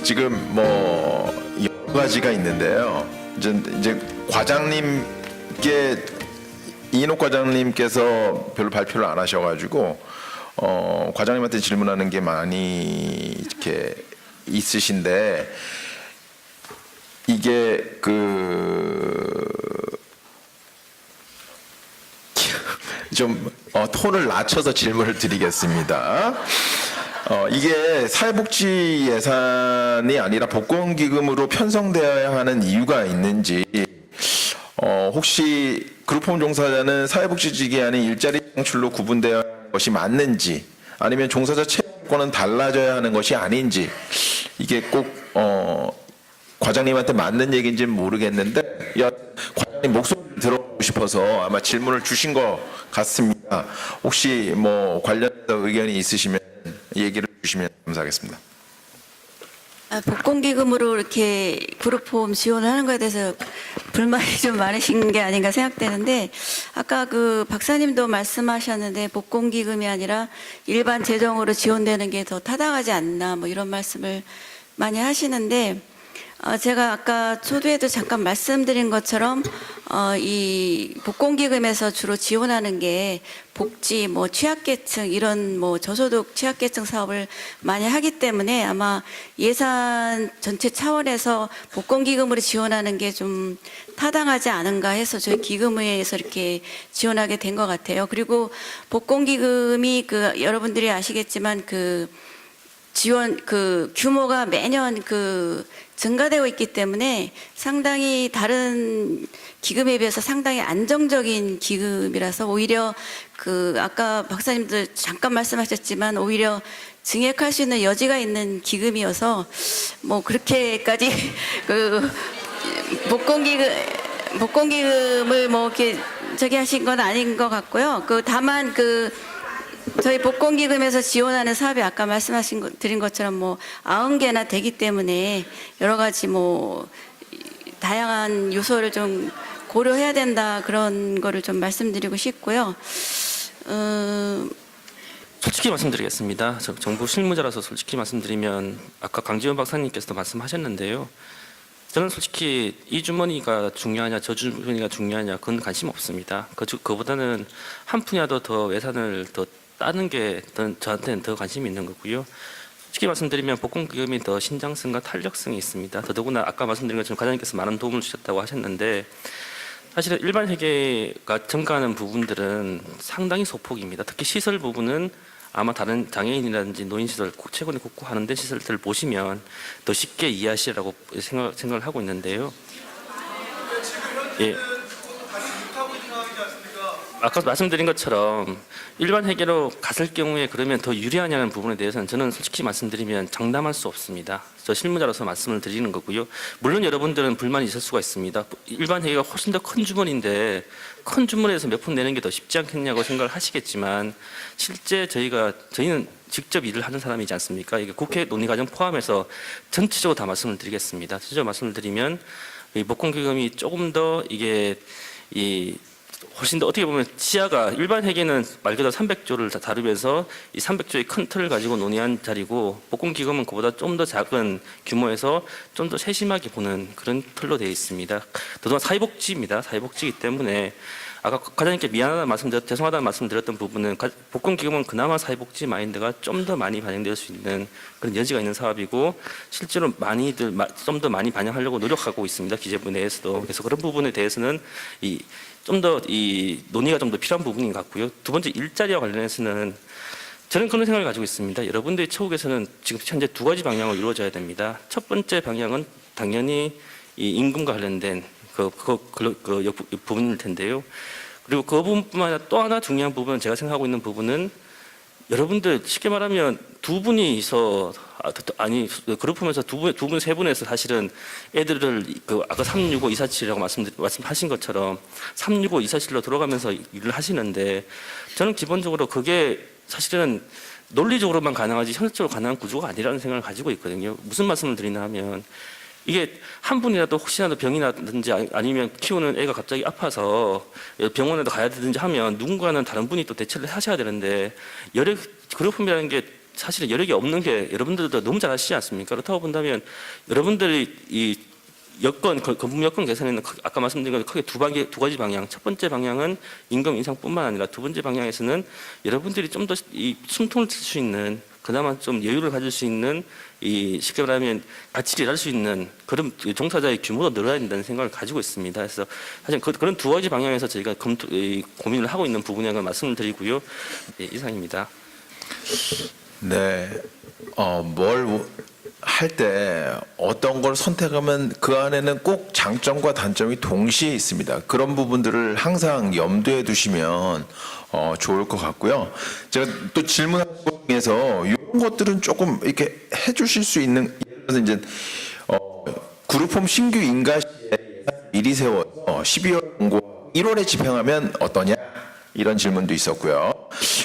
지금 뭐 여러 가지가 있는데요. 이제 과장님께 이인옥 과장님께서 별로 발표를 안 하셔가지고 과장님한테 질문하는 게 많이 이렇게 있으신데 이게 좀 톤을 낮춰서 질문을 드리겠습니다. 이게 사회복지 예산이 아니라 복권기금으로 편성되어야 하는 이유가 있는지, 혹시 그룹홈 종사자는 사회복지직이 아닌 일자리 창출로 구분되어야 하는 것이 맞는지, 아니면 종사자 채용권은 달라져야 하는 것이 아닌지, 이게 꼭 과장님한테 맞는 얘기인지는 모르겠는데 과장님 목소리 들어보고 싶어서 아마 질문을 주신 것 같습니다. 혹시 뭐 관련해서 의견이 있으시면 얘기를 주시면 감사하겠습니다. 복권기금으로 이렇게 그룹홈 지원을 하는 것에 대해서 불만이 좀 많으신 게 아닌가 생각되는데, 아까 그 박사님도 말씀하셨는데 복권기금이 아니라 일반 재정으로 지원되는 게 더 타당하지 않나 뭐 이런 말씀을 많이 하시는데, 제가 아까 초두에도 잠깐 말씀드린 것처럼 이 복권기금에서 주로 지원하는 게 복지, 뭐 취약계층 이런 뭐 저소득 취약계층 사업을 많이 하기 때문에 아마 예산 전체 차원에서 복권기금으로 지원하는 게 좀 타당하지 않은가 해서 저희 기금회에서 이렇게 지원하게 된 것 같아요. 그리고 복권기금이 여러분들이 아시겠지만 지원 규모가 매년 증가되고 있기 때문에 상당히 다른 기금에 비해서 상당히 안정적인 기금이라서 오히려 아까 박사님도 잠깐 말씀하셨지만 오히려 증액할 수 있는 여지가 있는 기금이어서 뭐 그렇게까지 복권기금을 뭐 이렇게 하신 건 아닌 것 같고요. 다만 저희 복권기금에서 지원하는 사업이 아까 드린 것처럼 뭐 90개나 되기 때문에 여러 가지 뭐 다양한 요소를 좀 고려해야 된다, 그런 거를 좀 말씀드리고 싶고요. 솔직히 말씀드리겠습니다. 저 정부 실무자라서 솔직히 말씀드리면 아까 강지원 박사님께서도 말씀하셨는데요. 저는 솔직히 이 주머니가 중요하냐 저 주머니가 중요하냐 그건 관심 없습니다. 그보다는 한 푼이라도 더 예산을 더 따는 게 저한테는 더 관심이 있는 거고요. 쉽게 말씀드리면 복권기금이 더 신장성과 탄력성이 있습니다. 더더구나 아까 말씀드린 것처럼 과장님께서 많은 도움을 주셨다고 하셨는데, 사실은 일반 회계가 증가하는 부분들은 상당히 소폭입니다. 특히 시설 부분은 아마 다른 장애인이라든지 노인시설, 최근에 국고하는 데 시설들을 보시면 더 쉽게 이해하시라고 생각을 하고 있는데요. 예. 아까 말씀드린 것처럼 일반 회계로 갔을 경우에 그러면 더 유리하냐는 부분에 대해서는 저는 솔직히 말씀드리면 장담할 수 없습니다. 저 실무자로서 말씀을 드리는 거고요. 물론 여러분들은 불만이 있을 수가 있습니다. 일반 회계가 훨씬 더 큰 주머니인데 큰 주머니에서 몇 푼 내는 게 더 쉽지 않겠냐고 생각을 하시겠지만, 실제 저희는 직접 일을 하는 사람이지 않습니까? 이게 국회 논의 과정 포함해서 전체적으로 다 말씀을 드리겠습니다. 전체적으로 말씀을 드리면 이 복권기금이 조금 더 훨씬 더 어떻게 보면 시야가, 일반 회계는 말 그대로 300조를 다 다루면서 이 300조의 큰 틀을 가지고 논의한 자리고, 복권기금은 그보다 좀 더 작은 규모에서 좀 더 세심하게 보는 그런 틀로 되어 있습니다. 더더구나 사회복지입니다. 사회복지이기 때문에 아까 과장님께 죄송하다는 말씀 드렸던 부분은 복권기금은 그나마 사회복지 마인드가 좀 더 많이 반영될 수 있는 그런 여지가 있는 사업이고, 실제로 좀 더 많이 반영하려고 노력하고 있습니다. 기재부 내에서도. 그래서 그런 부분에 대해서는 좀 더 논의가 좀 더 필요한 부분인 것 같고요. 두 번째, 일자리와 관련해서는 저는 그런 생각을 가지고 있습니다. 여러분들의 처우에서는 지금 현재 두 가지 방향으로 이루어져야 됩니다. 첫 번째 방향은 당연히 이 임금과 관련된 부분일 텐데요. 그리고 그 부분뿐만 아니라 또 하나 중요한 부분은, 제가 생각하고 있는 부분은, 여러분들 쉽게 말하면 두 분이서 그룹홈에서 두 분 세 분에서 사실은 애들을 아까 365 247이라고 말씀하신 것처럼 365 247로 들어가면서 일을 하시는데, 저는 기본적으로 그게 사실은 논리적으로만 가능하지 현실적으로 가능한 구조가 아니라는 생각을 가지고 있거든요. 무슨 말씀을 드리나 하면, 이게 한 분이라도 혹시라도 병이 나든지 아니면 키우는 애가 갑자기 아파서 병원에도 가야 되든지 하면 누군가는 다른 분이 또 대처를 하셔야 되는데, 그룹홈이라는 게 사실은 여력이 없는 게 여러분들도 너무 잘 아시지 않습니까? 그렇다고 본다면 여러분들이 이 여건, 건품 여건 개선에는 아까 말씀드린 것 크게 두 가지 방향. 첫 번째 방향은 임금 인상뿐만 아니라 두 번째 방향에서는 여러분들이 좀 더 이 숨통을 칠 수 있는, 그나마 좀 여유를 가질 수 있는, 이 쉽게 말하면 같이 일할 수 있는 그런 종사자의 규모도 늘어야 된다는 생각을 가지고 있습니다. 그래서 사실 그런 두 가지 방향에서 저희가 고민을 하고 있는 부분이라는 걸 말씀을 드리고요. 예, 이상입니다. 네. 뭘 할 때 어떤 걸 선택하면 그 안에는 꼭 장점과 단점이 동시에 있습니다. 그런 부분들을 항상 염두에 두시면 좋을 것 같고요. 제가 또 질문한 것 중에서 이런 것들은 조금 이렇게 해주실 수 있는, 예를 들어서 이제 그룹홈 신규 인가시에 미리 세워서 12월 공고 1월에 집행하면 어떠냐, 이런 질문도 있었고요.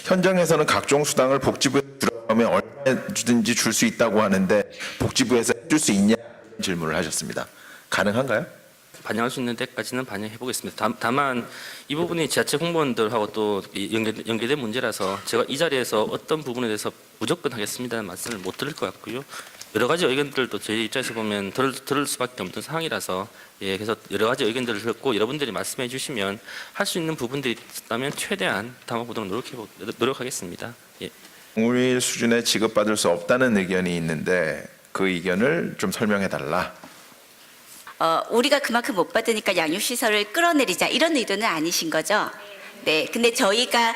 현장에서는 각종 수당을 복지부에 들어가면 얼마든지 줄 수 있다고 하는데 복지부에서 줄 수 있냐, 질문을 하셨습니다. 가능한가요? 반영할 수 있는 데까지는 반영해 보겠습니다. 다만 이 부분이 지자체 공무원들하고 또 연계된 문제라서 제가 이 자리에서 어떤 부분에 대해서 무조건 하겠습니다는 말씀을 못 드릴 것 같고요. 여러 가지 의견들도 저희 입장에서 보면 들을 수밖에 없는 상황이라서, 예, 그래서 여러 가지 의견들을 듣고 여러분들이 말씀해 주시면 할 수 있는 부분들이 있다면 최대한 담아보도록 노력하겠습니다. 예. 공휴일 수준에 지급받을 수 없다는 의견이 있는데 그 의견을 좀 설명해 달라. 우리가 그만큼 못 받으니까 양육시설을 끌어내리자, 이런 의도는 아니신 거죠? 네. 근데 저희가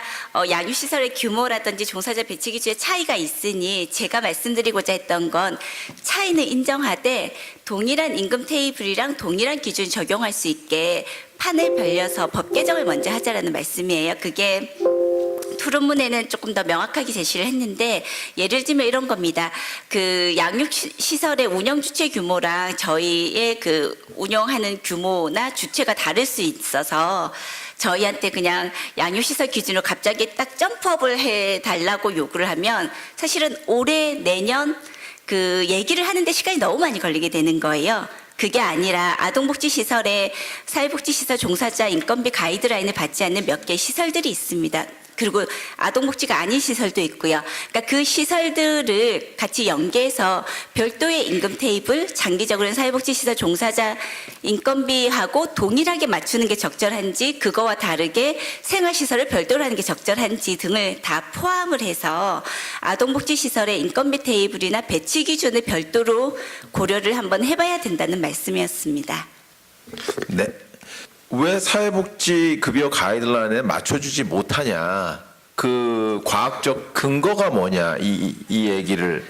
양육시설의 규모라든지 종사자 배치 기준에 차이가 있으니 제가 말씀드리고자 했던 건, 차이는 인정하되 동일한 임금 테이블이랑 동일한 기준 적용할 수 있게 판을 벌려서 법 개정을 먼저 하자라는 말씀이에요. 그게 토론문에는 조금 더 명확하게 제시를 했는데, 예를 들면 이런 겁니다. 그 양육시설의 운영 주체 규모랑 저희의 그 운영하는 규모나 주체가 다를 수 있어서 저희한테 그냥 양육시설 기준으로 갑자기 딱 점프업을 해달라고 요구를 하면 사실은 올해 내년 그 얘기를 하는데 시간이 너무 많이 걸리게 되는 거예요. 그게 아니라 아동복지시설에 사회복지시설 종사자 인건비 가이드라인을 받지 않는 몇 개의 시설들이 있습니다. 그리고 아동복지가 아닌 시설도 있고요. 그러니까 그 시설들을 같이 연계해서 별도의 임금 테이블, 장기적으로는 사회복지시설 종사자 인건비하고 동일하게 맞추는 게 적절한지, 그거와 다르게 생활시설을 별도로 하는 게 적절한지 등을 다 포함을 해서 아동복지시설의 인건비 테이블이나 배치 기준을 별도로 고려를 한번 해봐야 된다는 말씀이었습니다. 네. 왜 사회복지 급여 가이드라인에 맞춰주지 못하냐, 그 과학적 근거가 뭐냐, 이 얘기를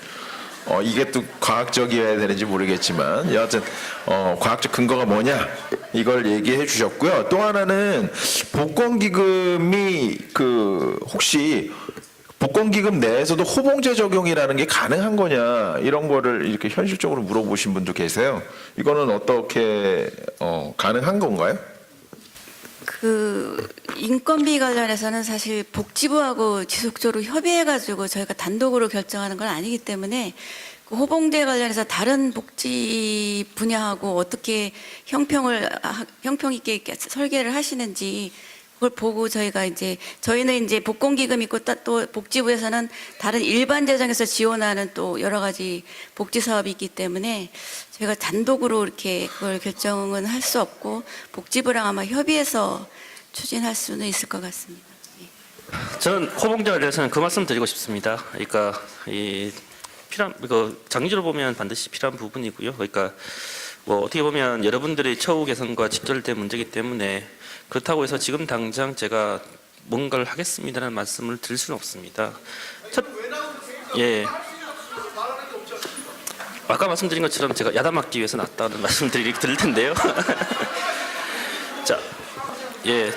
이게 또 과학적이어야 되는지 모르겠지만 여하튼 과학적 근거가 뭐냐, 이걸 얘기해 주셨고요. 또 하나는 복권기금이 혹시 복권기금 내에서도 호봉제 적용이라는 게 가능한 거냐, 이런 거를 이렇게 현실적으로 물어보신 분도 계세요. 이거는 어떻게 가능한 건가요? 그 인건비 관련해서는 사실 복지부하고 지속적으로 협의해가지고 저희가 단독으로 결정하는 건 아니기 때문에, 그 호봉제 관련해서 다른 복지 분야하고 어떻게 형평 있게 설계를 하시는지 그걸 보고 저희는 이제 복권기금 있고 또 복지부에서는 다른 일반 재정에서 지원하는 또 여러 가지 복지 사업이 있기 때문에 저희가 단독으로 이렇게 그걸 결정은 할 수 없고, 복지부랑 아마 협의해서 추진할 수는 있을 것 같습니다. 저는 호봉제에 대해서는 그 말씀 드리고 싶습니다. 그러니까 장기적으로 보면 반드시 필요한 부분이고요. 그러니까 뭐 어떻게 보면 여러분들의 처우 개선과 직결된 문제이기 때문에, 그렇다고 해서 지금 당장 제가 뭔가를 하겠습니다라는 말씀을 드릴 수는 없습니다. 예. 아까 말씀드린 것처럼 제가 야단맞기 위해서 났다는 말씀을 드릴 텐데요. 자, 예.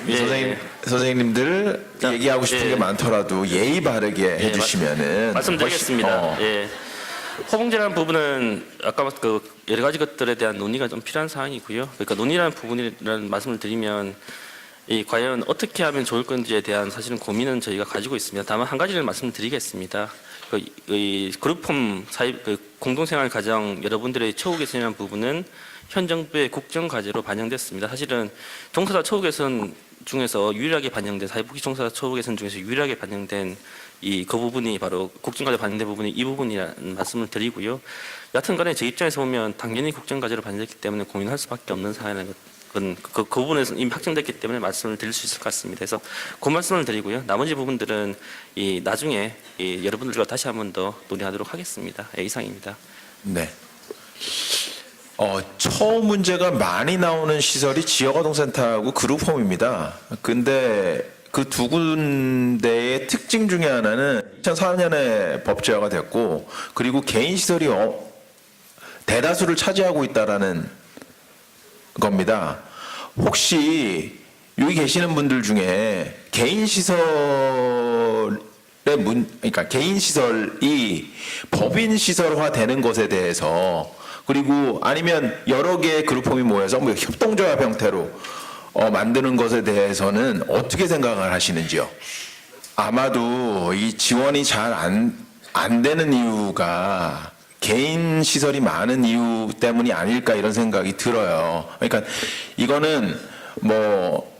예. 선생님들 얘기하고 싶은 게 많더라도 예의 바르게 해주시면은 말씀드리겠습니다. 예. 호봉제라는 부분은 아까 그 여러 가지 것들에 대한 논의가 좀 필요한 사항이고요. 그러니까 논의라는 부분이라는 말씀을 드리면, 과연 어떻게 하면 좋을 건지에 대한 사실은 고민은 저희가 가지고 있습니다. 다만 한 가지를 말씀드리겠습니다. 그룹홈 공동생활 가정 여러분들의 처우 개선이라는 부분은 현 정부의 국정 과제로 반영됐습니다. 사실은 종사자 처우 개선 중에서 유일하게 반영된 사회복지 종사자 처우 개선 중에서 유일하게 반영된 그 부분이 바로 국정과제 반영된 부분이 이 부분이라는 말씀을 드리고요. 여하튼간에 제 입장에서 보면 당연히 국정과제로 반영됐기 때문에 고민할 수밖에 없는 사안이라는 건 그 부분에서 이미 확정됐기 때문에 말씀을 드릴 수 있을 것 같습니다. 그래서 그 말씀을 드리고요. 나머지 부분들은 나중에 여러분들과 다시 한 번 더 논의하도록 하겠습니다. 이상입니다. 네. 처음 문제가 많이 나오는 시설이 지역아동센터하고 그룹홈입니다. 근데 그 두 군데의 특징 중에 하나는 2004년에 법제화가 됐고, 그리고 개인 시설이 대다수를 차지하고 있다라는 겁니다. 혹시 여기 계시는 분들 중에 개인 시설의 그러니까 개인 시설이 법인 시설화 되는 것에 대해서, 그리고 아니면 여러 개의 그룹홈이 모여서 뭐 협동조합 형태로 만드는 것에 대해서는 어떻게 생각을 하시는지요? 아마도 이 지원이 잘 안 되는 이유가 개인 시설이 많은 이유 때문이 아닐까 이런 생각이 들어요. 그러니까 이거는 뭐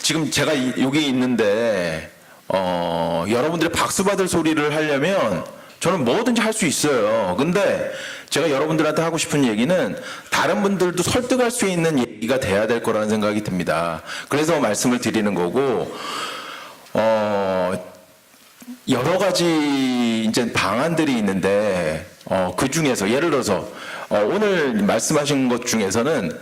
지금 제가 여기 있는데 여러분들이 박수 받을 소리를 하려면 저는 뭐든지 할 수 있어요. 근데 제가 여러분들한테 하고 싶은 얘기는 다른 분들도 설득할 수 있는 얘기가 돼야 될 거라는 생각이 듭니다. 그래서 말씀을 드리는 거고, 여러 가지 이제 방안들이 있는데, 그 중에서 예를 들어서, 오늘 말씀하신 것 중에서는,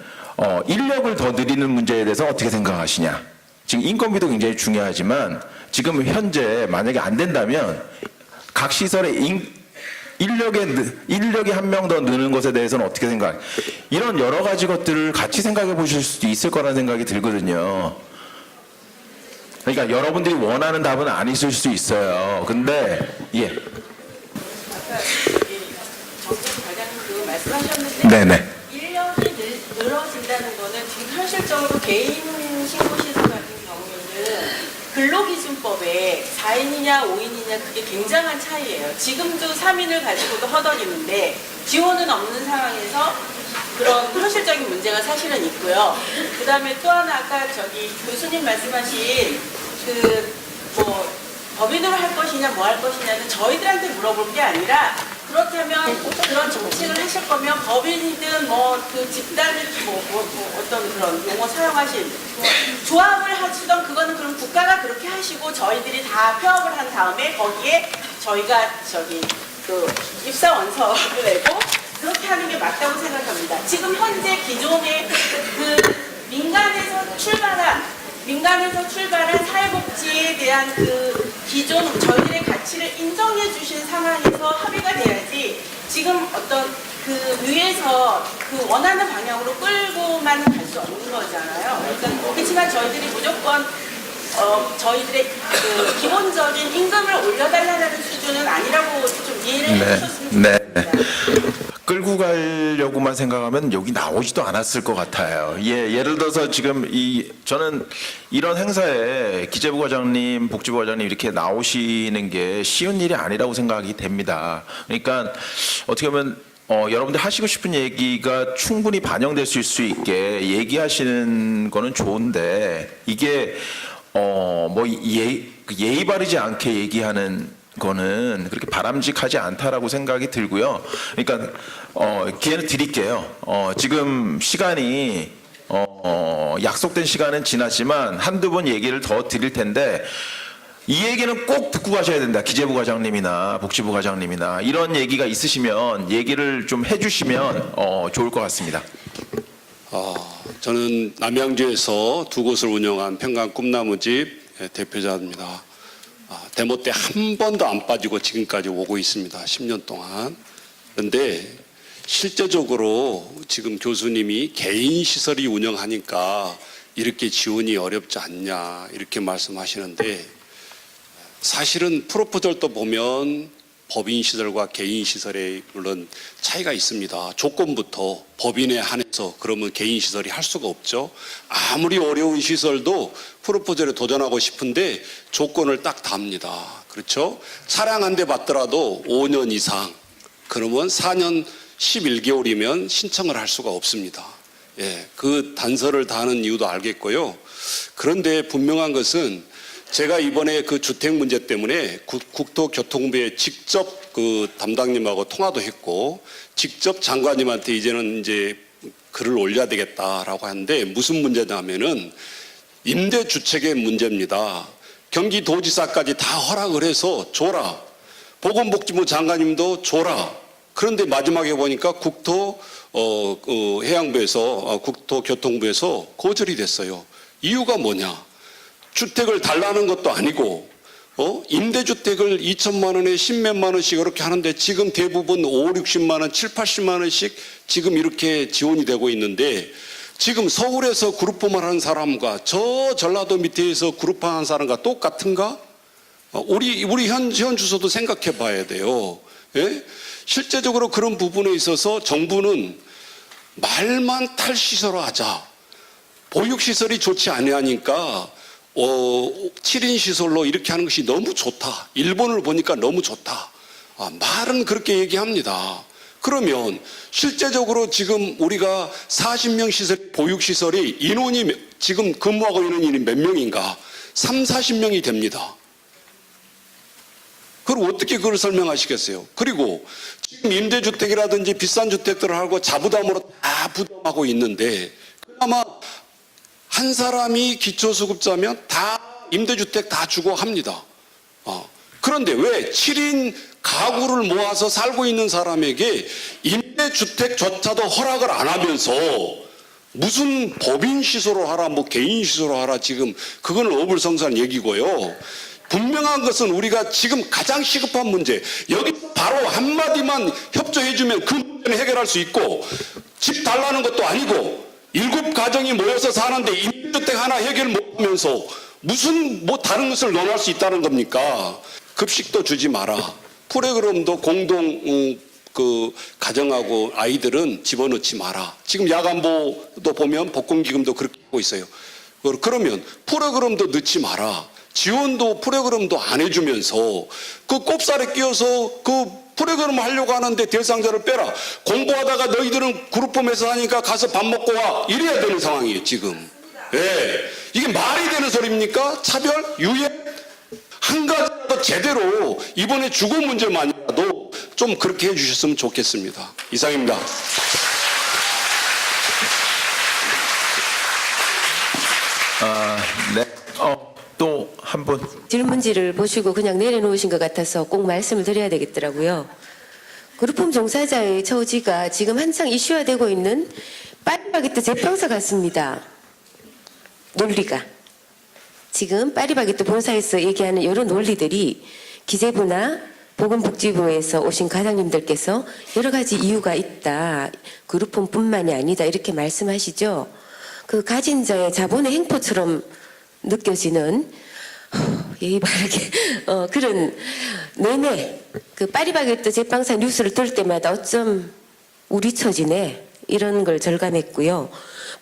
인력을 더 늘리는 문제에 대해서 어떻게 생각하시냐. 지금 인건비도 굉장히 중요하지만, 지금 현재 만약에 안 된다면, 각 시설의 인력이 한 명 더 느는 것에 대해서는 어떻게 생각? 이런 여러 가지 것들을 같이 생각해 보실 수도 있을 거라는 생각이 들거든요. 그러니까 여러분들이 원하는 답은 안 있을 수 있어요. 근데 예. 아까 정책 과장님도 말씀하셨는데 네네. 인력이 늘어진다는 거는 지금 현실적으로 개인 신고시설 같은 경우에는 근로기준법에 4인이냐 5인이냐 그게 굉장한 차이예요. 지금도 3인을 가지고도 허덕이는데 지원은 없는 상황에서 그런 현실적인 문제가 사실은 있고요. 그 다음에 또 하나 아까 교수님 말씀하신 뭐 법인으로 할 것이냐 뭐 할 것이냐는 저희들한테 물어볼 게 아니라, 그렇다면 그런 정책을 하실 거면 법인이든 뭐 그 집단을 어떤 그런 용어 사용하신 조합을 하시던 그거는 그럼 국가가 그렇게 하시고 저희들이 다 폐업을 한 다음에 거기에 저희가 그 입사 원서를 내고 그렇게 하는 게 맞다고 생각합니다. 지금 현재 기존의 그 민간에서 출발한 사회복지에 대한 그 기존 저희들의 가치를 인정해 주신 상황에서 합의가 돼야지, 지금 어떤 그 위에서 그 원하는 방향으로 끌고만 갈 수 없는 거잖아요. 그러니까 그렇지만 저희들이 무조건 저희들의 그 기본적인 임금을 올려달라는 수준은 아니라고 좀 이해를 해주셨으면 네. 좋겠습니다. 끌고 가려고만 생각하면 여기 나오지도 않았을 것 같아요. 예를 들어서 지금 저는 이런 행사에 기재부 과장님, 복지부 과장님 이렇게 나오시는 게 쉬운 일이 아니라고 생각이 됩니다. 그러니까 어떻게 보면 여러분들 하시고 싶은 얘기가 충분히 반영될 수 있게 얘기하시는 거는 좋은데, 이게 예의 바르지 않게 얘기하는 거는 그렇게 바람직하지 않다라고 생각이 들고요. 그러니까 기회를 드릴게요. 지금 시간이 약속된 시간은 지났지만 한두 번 얘기를 더 드릴 텐데, 이 얘기는 꼭 듣고 가셔야 된다. 기재부 과장님이나 복지부 과장님이나 이런 얘기가 있으시면 얘기를 좀 해주시면 좋을 것 같습니다. 저는 남양주에서 두 곳을 운영한 평강 꿈나무집 대표자입니다. 데모 때 한 번도 안 빠지고 지금까지 오고 있습니다. 10년 동안. 그런데 실제적으로 지금 교수님이 개인 시설이 운영하니까 이렇게 지원이 어렵지 않냐 이렇게 말씀하시는데, 사실은 프로포절도 보면 법인 시설과 개인 시설에 물론 차이가 있습니다. 조건부터 법인에 한해서 그러면 개인 시설이 할 수가 없죠. 아무리 어려운 시설도 프로포절에 도전하고 싶은데 조건을 딱 답니다. 그렇죠? 차량 한 대 받더라도 5년 이상, 그러면 4년 11개월이면 신청을 할 수가 없습니다. 예, 그 단서를 다하는 이유도 알겠고요. 그런데 분명한 것은 제가 이번에 그 주택 문제 때문에 국토교통부에 직접 그 담당님하고 통화도 했고 직접 장관님한테 이제는 이제 글을 올려야 되겠다라고 하는데 무슨 문제냐면은 임대주택의 문제입니다. 경기도지사까지 다 허락을 해서 줘라. 보건복지부 장관님도 줘라. 그런데 마지막에 보니까 해양부에서 국토교통부에서 거절이 됐어요. 이유가 뭐냐? 주택을 달라는 것도 아니고 임대주택을 2천만 원에 10몇만 원씩 이렇게 하는데 지금 대부분 5, 60만 원, 7, 80만 원씩 지금 이렇게 지원이 되고 있는데 지금 서울에서 그룹홈을 하는 사람과 저 전라도 밑에서 그룹홈 하는 사람과 똑같은가? 우리 현 주소도 생각해 봐야 돼요. 예? 실제적으로 그런 부분에 있어서 정부는 말만 탈시설화 하자. 보육시설이 좋지 아니하니까 7인 시설로 이렇게 하는 것이 너무 좋다. 일본을 보니까 너무 좋다. 말은 그렇게 얘기합니다. 그러면 실제적으로 지금 우리가 40명 시설, 보육시설이 인원이 지금 근무하고 있는 인원이 몇 명인가? 3, 40명이 됩니다. 그럼 어떻게 그걸 설명하시겠어요? 그리고 지금 임대주택이라든지 비싼 주택들을 하고 자부담으로 다 부담하고 있는데 그나마 한 사람이 기초수급자면 다 임대주택 다 주고 합니다. 그런데 왜 7인 가구를 모아서 살고 있는 사람에게 임대주택조차도 허락을 안 하면서 무슨 법인 시설로 하라, 뭐 개인 시설로 하라, 지금 그건 어불성설한 얘기고요. 분명한 것은 우리가 지금 가장 시급한 문제, 여기 바로 한마디만 협조해주면 그 문제는 해결할 수 있고, 집 달라는 것도 아니고 7가정이 모여서 사는데 임대주택 하나 해결 못하면서 무슨 뭐 다른 것을 논할 수 있다는 겁니까? 급식도 주지 마라. 프로그램도 공동 가정하고 아이들은 집어넣지 마라. 지금 야간보도 보면 복권기금도 그렇게 하고 있어요. 그러면 프로그램도 넣지 마라. 지원도 프로그램도 안 해주면서 그 꼽살에 끼어서 그 프로그램을 하려고 하는데 대상자를 빼라. 공부하다가 너희들은 그룹홈에서 하니까 가서 밥 먹고 와. 이래야 되는 상황이에요, 지금. 예. 이게 말이 되는 소리입니까? 차별? 유예? 한 가지라도 제대로 이번에 주거 문제만이라도 좀 그렇게 해주셨으면 좋겠습니다. 이상입니다. 네. 또 한 분. 질문지를 보시고 그냥 내려놓으신 것 같아서 꼭 말씀을 드려야 되겠더라고요. 그룹홈 종사자의 처지가 지금 한창 이슈화되고 있는 파리바게뜨 제빵사 같습니다. 논리가. 지금 파리바게뜨 본사에서 얘기하는 이런 논리들이 기재부나 보건복지부에서 오신 과장님들께서 여러 가지 이유가 있다. 그룹홈뿐만이 아니다. 이렇게 말씀하시죠. 그 가진 자의 자본의 행포처럼 느껴지는 예의 바르게 그런 내내 그 파리바게뜨 제빵사 뉴스를 들 때마다 어쩜 우리 처지네 이런 걸 절감했고요.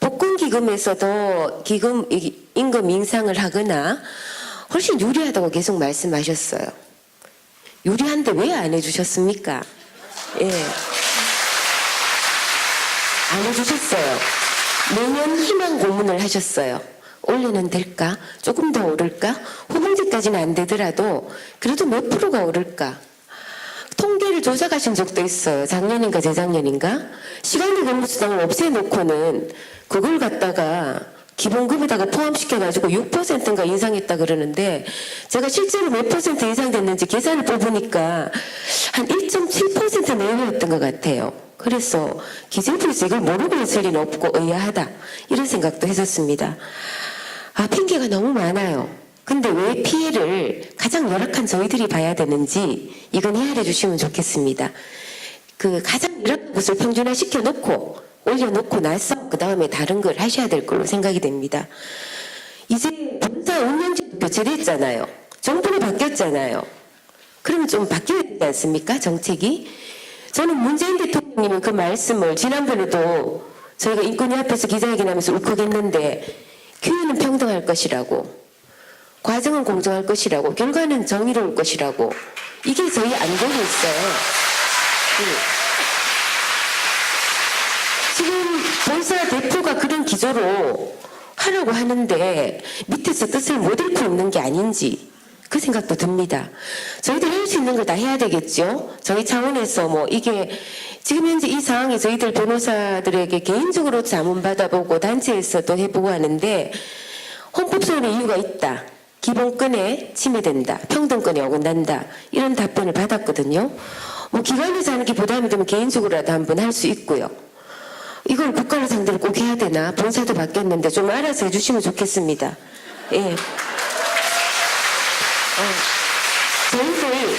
복권기금에서도 임금 인상을 하거나 훨씬 유리하다고 계속 말씀하셨어요. 유리한데 왜 안 해주셨습니까? 예, 안 해주셨어요. 매년 희망 고문을 하셨어요. 올해는 될까? 조금 더 오를까? 후봉지까지는 안 되더라도 그래도 몇 프로가 오를까? 통계를 조작하신 적도 있어요. 작년인가 재작년인가? 시간제 근무수당을 없애놓고는 그걸 갖다가 기본급에다가 포함시켜가지고 6%인가 인상했다 그러는데 제가 실제로 몇 퍼센트 인상됐는지 계산을 뽑으니까 한 1.7% 내외였던 것 같아요. 그래서 기재부에서 이걸 모르고 있을 리는 없고 의아하다 이런 생각도 했었습니다. 핑계가 너무 많아요. 근데 왜 피해를 가장 열악한 저희들이 봐야 되는지 이건 헤아려 주시면 좋겠습니다. 그 가장 열악한 곳을 평준화시켜 놓고 올려놓고 나서 그 다음에 다른 걸 하셔야 될 걸로 생각이 됩니다. 이제 본사 운영제도 교체됐잖아요. 정부가 바뀌었잖아요. 그러면 좀 바뀌어야 되지 않습니까? 정책이? 저는 문재인 대통령님은 그 말씀을 지난번에도 저희가 인권위 앞에서 기자회견하면서 울컥했는데 기회는 평등할 것이라고 과정은 공정할 것이라고 결과는 정의로울 것이라고 이게 저희 안보고 있어요. 지금 본사 대표가 그런 기조로 하라고 하는데 밑에서 뜻을 못 읽고 있는 게 아닌지 그 생각도 듭니다. 저희들 할 수 있는 걸 다 해야 되겠죠. 저희 차원에서 뭐 이게 지금 현재 이 상황이 저희들 변호사들에게 개인적으로 자문 받아보고 단체에서도 해보고 하는데 헌법소원의 이유가 있다. 기본권에 침해된다. 평등권에 어긋난다. 이런 답변을 받았거든요. 뭐 기관에서 하는 게 부담이 되면 개인적으로라도 한번 할 수 있고요. 이걸 국가를 상대로 꼭 해야 되나? 본사도 바뀌었는데 좀 알아서 해주시면 좋겠습니다. 예. 저희들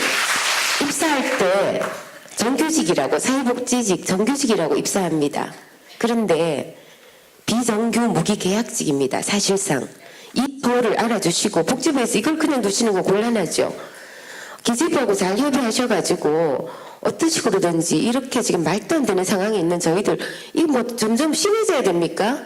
입사할 때 정규직이라고 사회복지직 정규직이라고 입사합니다. 그런데 비정규 무기계약직입니다. 사실상 이 조를 알아주시고 복지부에서 이걸 그냥 두시는 건 곤란하죠. 기재부하고 잘 협의하셔가지고 어떤 식으로든지 이렇게 지금 말도 안 되는 상황에 있는 저희들 이거 뭐 점점 심해져야 됩니까?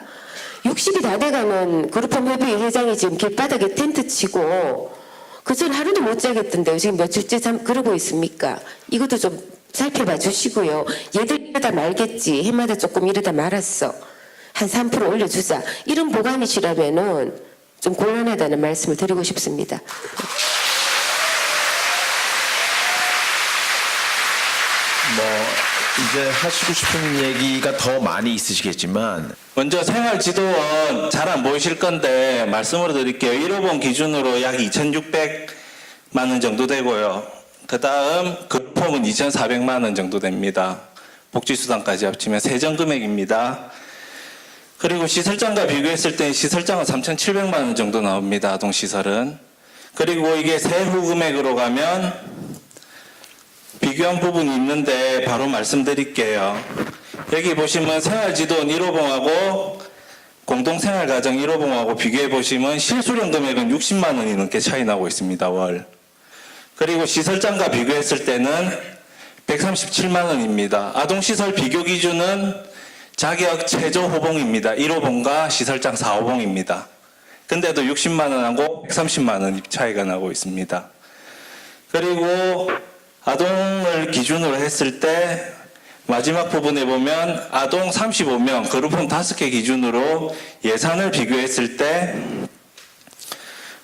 60이 다 돼가는 그룹홈 협의회 회장이 지금 길바닥에 텐트 치고 그전 하루도 못 자겠던데요. 지금 며칠째 그러고 있습니까? 이것도 좀 살펴봐 주시고요. 얘들 이러다 말겠지. 해마다 조금 이러다 말았어. 한 3% 올려주자. 이런 보관이시라면은 좀 곤란하다는 말씀을 드리고 싶습니다. 뭐 이제 하시고 싶은 얘기가 더 많이 있으시겠지만 먼저 생활지도원 잘 안 보이실 건데 말씀으로 드릴게요. 1호번 기준으로 약 2,600만 원 정도 되고요. 그 다음 그룹홈은 2,400만 원 정도 됩니다. 복지수당까지 합치면 세전금액입니다. 그리고 시설장과 비교했을 때 시설장은 3,700만 원 정도 나옵니다. 아동시설은. 그리고 이게 세후 금액으로 가면 비교한 부분이 있는데 바로 말씀드릴게요. 여기 보시면 생활지도원 1호봉하고 공동생활가정 1호봉하고 비교해 보시면 실수령 금액은 60만 원이 넘게 차이 나고 있습니다. 월. 그리고 시설장과 비교했을 때는 137만 원입니다. 아동시설 비교 기준은 자격 최저 호봉입니다. 1호봉과 시설장 4호봉입니다. 근데도 60만 원하고 130만 원 차이가 나고 있습니다. 그리고 아동을 기준으로 했을 때 마지막 부분에 보면 아동 35명, 그룹홈 5개 기준으로 예산을 비교했을 때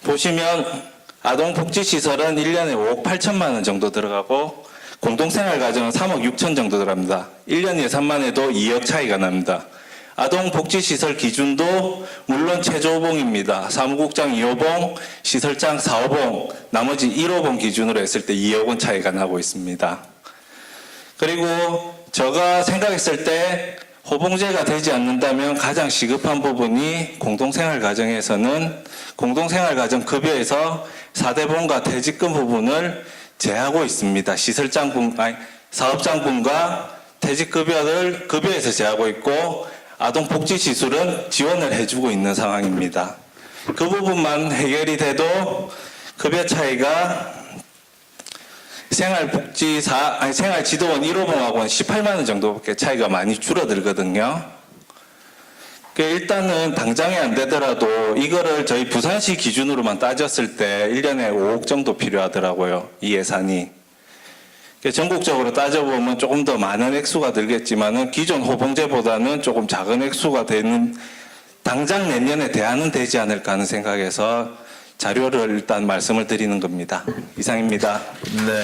보시면 아동복지시설은 1년에 5억 8천만 원 정도 들어가고 공동생활가정은 3억 6천 정도 들어갑니다. 1년 예산만 해도 2억 차이가 납니다. 아동복지시설 기준도 물론 최저호봉입니다. 사무국장 2호봉, 시설장 4호봉, 나머지 1호봉 기준으로 했을 때 2억 원 차이가 나고 있습니다. 그리고 제가 생각했을 때 호봉제가 되지 않는다면 가장 시급한 부분이 공동생활가정에서는 공동생활가정 급여에서 4대본과 퇴직금 부분을 제하고 있습니다. 사업장분과 퇴직급여를 급여에서 제하고 있고 아동복지시술은 지원을 해주고 있는 상황입니다. 그 부분만 해결이 돼도 급여 차이가 생활지도원 1호봉하고는 18만 원 정도밖에 차이가 많이 줄어들거든요. 일단은 당장에 안 되더라도 이거를 저희 부산시 기준으로만 따졌을 때 1년에 5억 정도 필요하더라고요. 이 예산이. 전국적으로 따져보면 조금 더 많은 액수가 들겠지만은 기존 호봉제보다는 조금 작은 액수가 되는 당장 내년에 대안은 되지 않을까 하는 생각에서 자료를 일단 말씀을 드리는 겁니다. 이상입니다. 네.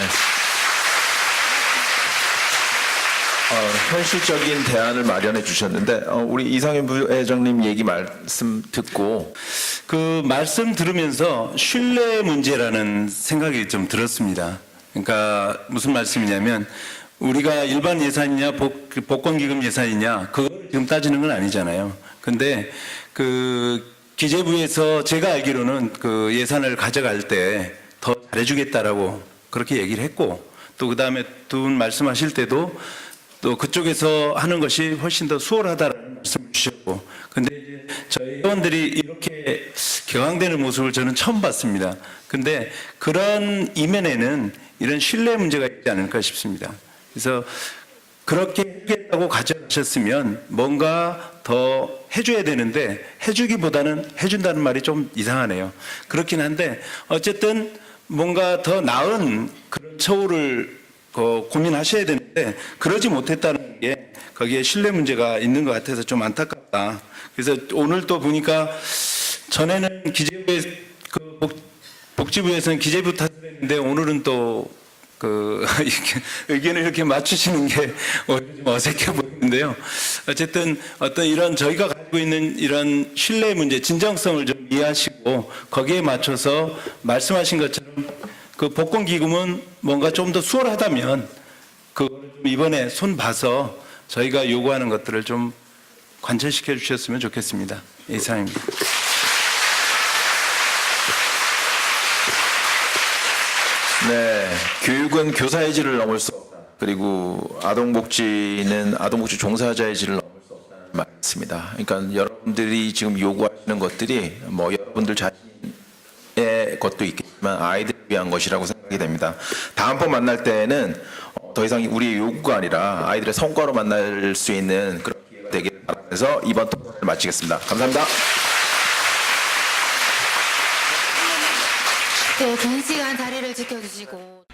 현실적인 대안을 마련해 주셨는데 우리 이상윤 부회장님 얘기 말씀 듣고 그 말씀 들으면서 신뢰 문제라는 생각이 좀 들었습니다. 그러니까 무슨 말씀이냐면 우리가 일반 예산이냐 복권기금 예산이냐 그걸 지금 따지는 건 아니잖아요. 근데 그 기재부에서 제가 알기로는 그 예산을 가져갈 때 더 잘해주겠다라고 그렇게 얘기를 했고 또 그 다음에 두 분 말씀하실 때도 또 그쪽에서 하는 것이 훨씬 더 수월하다라는 말씀을 주셨고 근데 이제 저희 회원들이 이렇게 격앙되는 모습을 저는 처음 봤습니다. 근데 그런 이면에는 이런 신뢰 문제가 있지 않을까 싶습니다. 그래서 그렇게 하겠다고 가져가셨으면 뭔가 더 해줘야 되는데 해주기보다는 해준다는 말이 좀 이상하네요. 그렇긴 한데 어쨌든 뭔가 더 나은 그런 처우를 고민하셔야 되는데 그러지 못했다는 게 거기에 신뢰 문제가 있는 것 같아서 좀 안타깝다. 그래서 오늘 또 보니까 전에는 기재부에 복지부에서는 기재부 탓을 했는데 오늘은 또 의견을 이렇게 맞추시는 게 좀 어색해 보이는데요. 어쨌든 어떤 이런 저희가 가지고 있는 이런 신뢰 문제, 진정성을 좀 이해하시고 거기에 맞춰서 말씀하신 것처럼 그 복권기금은 뭔가 좀 더 수월하다면 그 이번에 손 봐서 저희가 요구하는 것들을 좀 관철시켜 주셨으면 좋겠습니다. 이상입니다. 네, 교육은 교사의 질을 넘을 수 없다. 그리고 아동복지는 아동복지 종사자의 질을 넘을 수 없다는 말이 있습니다. 그러니까 여러분들이 지금 요구하시는 것들이 뭐 여러분들 자신의 것도 있겠지만 아이들을 위한 것이라고 생각이 됩니다. 다음번 만날 때는 더 이상 우리의 요구가 아니라 아이들의 성과로 만날 수 있는 그런 기회가 되길 바라면서 이번 토론을 마치겠습니다. 감사합니다. 네, 긴 시간 자리를 지켜주시고.